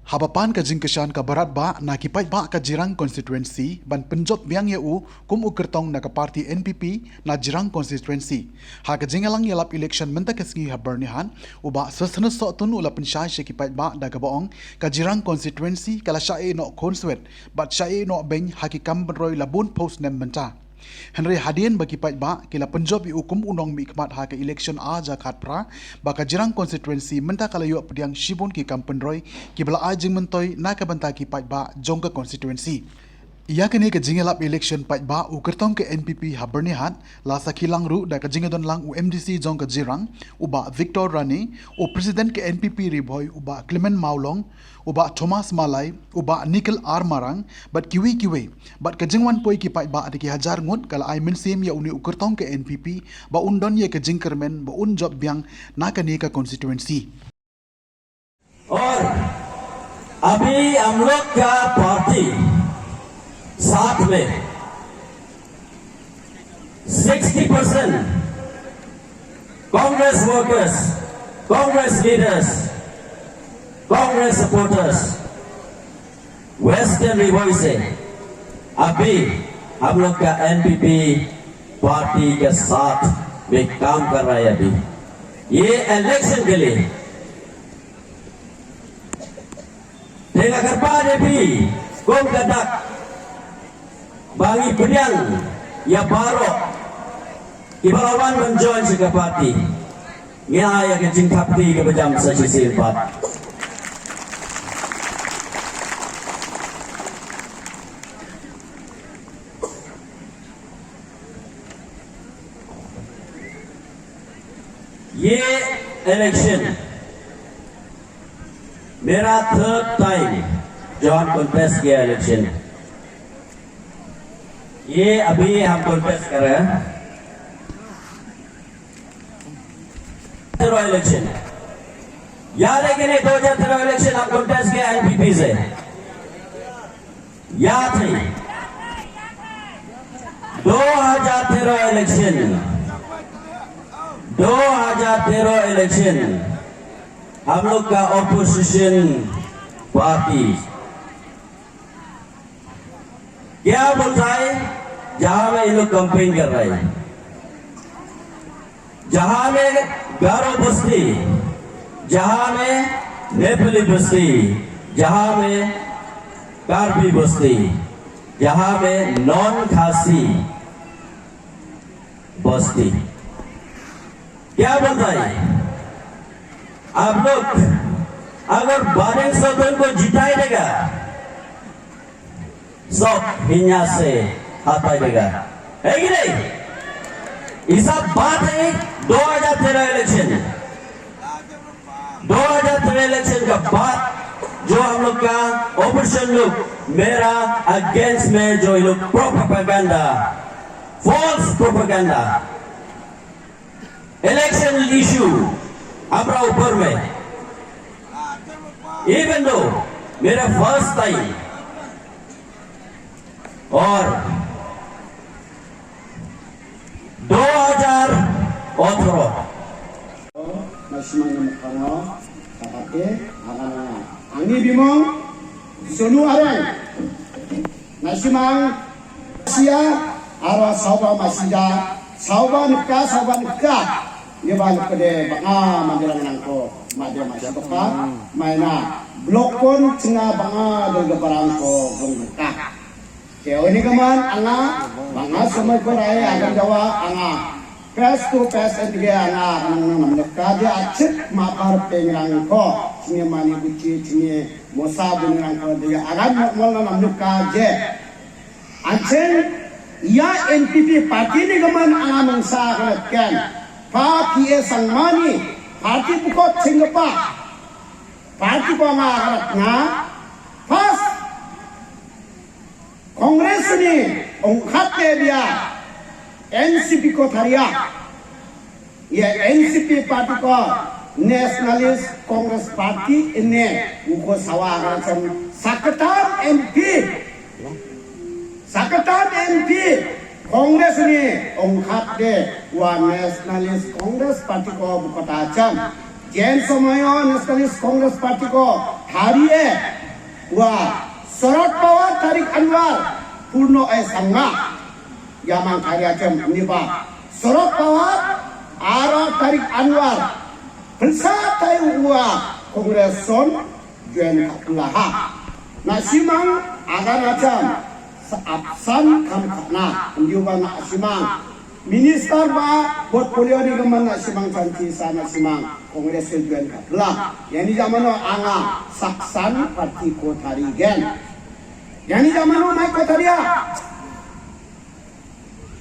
Habapan ka jingkasyan ka barat ba nakipait ba ka jirang constituency ban penjot biang yau kum ukertong na ka parti NPP na jirang constituency. Ha ka jingalang yalap election menta kasngi habernihan uba sasana sotun ula pensyai sekipait ba da ka baong ka jirang constituency kala syai no konsuet bat syai no beng hakikam benroy labun post nem menta. Henry hadian bagi pait ba kila penjob hukum unong mikmat ha ke election a jakat pra baka jirang constituency menta kalayo pediang shibon ki kampenroy ki bala ajing mentoy na ka banta ki pait ba jongka constituency. Ia kini ke jingelap election pait ba u kertong ke NPP habernihat la sakilang ru da ke jingadon lang u MDC jong ke jirang uba Victor Rani u presiden ke NPP riboy uba Clement Maulong uba Thomas Malay uba Nikhil R Marang bat kiwi bat ke jingwan poi ki pait ba adiki hajar ngut kala ai mensim ya uni u kertong ke NPP ba undon ye ke jingkermen ba un job biang na kini ka constituency. और अभी हम लोग का party साथ में 60% Congress workers, Congress leaders, Congress supporters western रिवॉइस से अभी हम लोग का एनपीपी पार्टी के साथ में काम कर रहा है। अभी ये इलेक्शन के लिए dengan kepada bi kom kadak bagi pediang ya baro ibalawan menjoin juga parti ya yang jingkapti ke bejam sisi empat ये इलेक्शन मेरा थर्ड टाइम जो हम कॉन्टेस्ट किया इलेक्शन, ये अभी हम कॉन्टेस्ट कर रहे हैं इलेक्शन। याद है कि नहीं 2013 इलेक्शन हम कॉन्टेस्ट किया एनपीपी से, याद नहीं 2013 इलेक्शन हम लोग का ऑपोजिशन पार्टी क्या बोलता है, जहां में ये लोग कंपेन कर रहे हैं, जहां में गारो बस्ती, जहां में नेपाली बस्ती, जहां में कार्बी बस्ती, जहां में नॉन खासी बस्ती, क्या बोलता है आप लोग अगर 1200 को जिताई देगा सब हिन्या से हटाई देगा, है कि नहीं? ये सब बात है 2013 इलेक्शन का बाद जो हम लोग का ऑपोजिशन लोग मेरा अगेंस्ट में जो ये लोग propaganda, false propaganda, election issue हमारा ऊपर में, इवन दो मेरा फर्स्ट टाइम और 2018 Nasional Mekano kapake anak-anak ani bimong sunu aran nasional sia ara sauba masida sauba nikah ye balik kede banga mandirang nangko madya masya maina blok pun cenga banga do barangko gongka keo ini kaman anga banga semai korai akan jawa anga face to face etige anga nang namka dia acit mapar pengrangko cini mani buci cini mosa bunrangko dia agan mol namka je ancen ya NPP parti ni kaman anga mangsa kan parti sangmani parti pukot singapa parti ko ngarat na pas kongres ni ongkat dia NCP ko tharia ya NCP parti ko nationalist congress party ini uko sawa akan sakatan MP Kongres ini ongkat de wa nationalist Kongres parti ko bukata jam Jen Somoyo Nationalist Congress Party ko Hariye wa Surat Power Tarik Anwar Purno Sangma Yamang Karya Jem Niba Surat Power Ara Tarik Anwar Belsa Tayu wa Kongres Son Juen Kakulaha Nasimang Agar Ajam Absan Kamkana Ndiuba Nasimang Minister ba portfolio ni gaman Nasimang Chanti sa Nasimang Kongres Juen Kakula Yani zamano anga saksan parti ko tarigen Yani zamano mai ko taria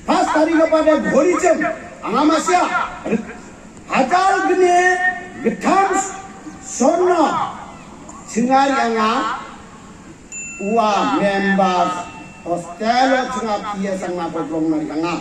pas tariga pada gorijem anga masya hajar gene getam sonno singal anga uwa members hostel chinga pia sang na bodrong na anga